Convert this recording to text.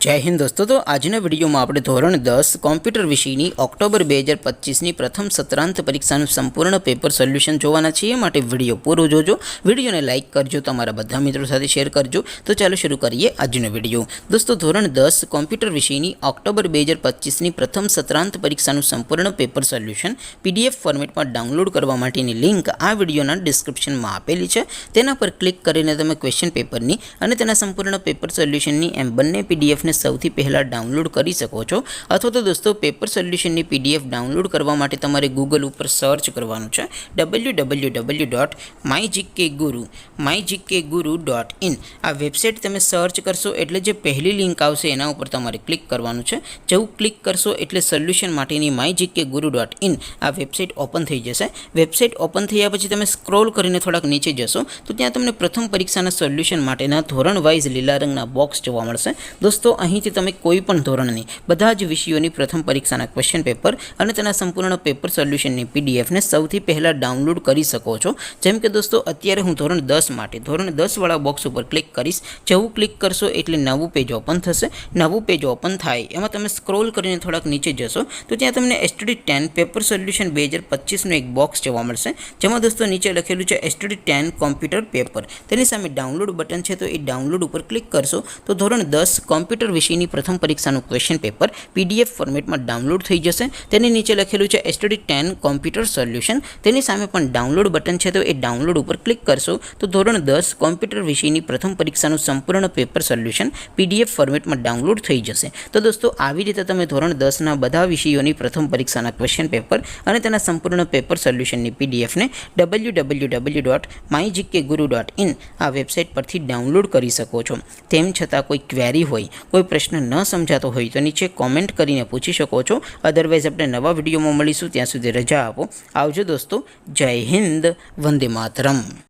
जय हिंद दोस्तों। तो आजना विडियो में આપણે ધોરણ 10 કોમ્પ્યુટર વિષયની ઓક્ટોબર 2025 ની પ્રથમ સત્રાંત પરીક્ષાનું સંપૂર્ણ પેપર સોલ્યુશન જોવાના છીએ। માટે વિડિયો પૂરો જોજો, વિડિયોને લાઈક કરજો, તમારા બધા મિત્રો સાથે શેર કરજો। તો ચાલો શરૂ કરીએ આજનો વિડિયો। દોસ્તો ધોરણ 10 કોમ્પ્યુટર વિષયની ઓક્ટોબર 2025 ની પ્રથમ સત્રાંત પરીક્ષાનું સંપૂર્ણ પેપર સોલ્યુશન પીડીએફ ફોર્મેટમાં ડાઉનલોડ કરવા માટેની લિંક આ વિડિયોના ડિસ્ક્રિપ્શનમાં આપેલી છે। તેના પર ક્લિક કરીને તમે ક્વેશ્ચન પેપરની અને તેના સંપૂર્ણ પેપર સોલ્યુશનની એમ બંને પીડીએફ ने સૌથી પહેલા ડાઉનલોડ કરી શકો છો। અથવા તો દોસ્તો પેપર સોલ્યુશનની પીડીએફ ડાઉનલોડ કરવા માટે તમારે ગૂગલ ઉપર સર્ચ કરવાનું છે www.mygkguru.in। આ વેબસાઇટ તમે સર્ચ કરશો એટલે જે પહેલી લિંક આવશે એના ઉપર તમારે ક્લિક કરવાનું છે। જેવું ક્લિક કરશો એટલે સોલ્યુશન માટેની mygkguru.in આ વેબસાઇટ ઓપન થઈ જશે। વેબસાઇટ ઓપન થયા પછી તમે સ્ક્રોલ કરીને થોડાક નીચે જશો તો ત્યાં તમને પ્રથમ પરીક્ષાના સોલ્યુશન માટેના ધોરણ વાઇઝ લીલા રંગના બોક્સ જોવા મળશે। दोस्तों અહીંથી તમે કોઈ પણ ધોરણની બધા જ વિષયોની પ્રથમ પરીક્ષાના ક્વેશ્ચન પેપર અને તેના સંપૂર્ણ પેપર સોલ્યુશનની પીડીએફ ને સૌથી પહેલા ડાઉનલોડ કરી શકો છો। જેમ કે દોસ્તો અત્યારે હું ધોરણ 10 માટે ધોરણ 10 વાળા બોક્સ ઉપર ક્લિક કરીશ। જેવું ક્લિક કરશો એટલે નવું પેજ ઓપન થશે। નવું પેજ ઓપન થાય એમાં તમે સ્ક્રોલ કરીને થોડાક નીચે જશો તો ત્યાં તમને STD10 પેપર સોલ્યુશન 2025 નો એક બોક્સ જોવા મળશે। જેમાં દોસ્તો નીચે લખેલું છે STD10 કોમ્પ્યુટર પેપર। તેની સામે ડાઉનલોડ બટન છે તો એ ડાઉનલોડ ઉપર ક્લિક કરશો તો ધોરણ 10 કોમ્પ્યુટર વિષયની પ્રથમ પરીક્ષાનું ક્વેશ્ચન પેપર પીડીએફ ફોર્મેટમાં ડાઉનલોડ થઈ જશે। તેની નીચે લખેલું છે STD10 કોમ્પ્યુટર સોલ્યુશન। તેની સામે પણ ડાઉનલોડ બટન છે તો એ ડાઉનલોડ ઉપર ક્લિક કરશો તો ધોરણ 10 કોમ્પ્યુટર વિષયની પ્રથમ પરીક્ષાનું સંપૂર્ણ પેપર સોલ્યુશન પીડીએફ ફોર્મેટમાં ડાઉનલોડ થઈ જશે। તો દોસ્તો આવી રીતે તમે ધોરણ 10 ના બધા વિષયોની પ્રથમ પરીક્ષાના ક્વેશ્ચન પેપર અને તેના સંપૂર્ણ પેપર સોલ્યુશનની પીડીએફ ને www.mygkguru.in આ વેબસાઇટ પરથી ડાઉનલોડ કરી શકો છો। તેમ છતાં કોઈ ક્વેરી હોય, કોઈ પ્રશ્ન ન સમજાતો હોય તો નીચે કોમેન્ટ કરીને પૂછી શકો છો। અધરવાઇઝ આપણે નવા વિડીયોમાં મળીશું, ત્યાં સુધી રજા આપો। આવજો દોસ્તો, જય હિન્દ, વંદે માતરમ।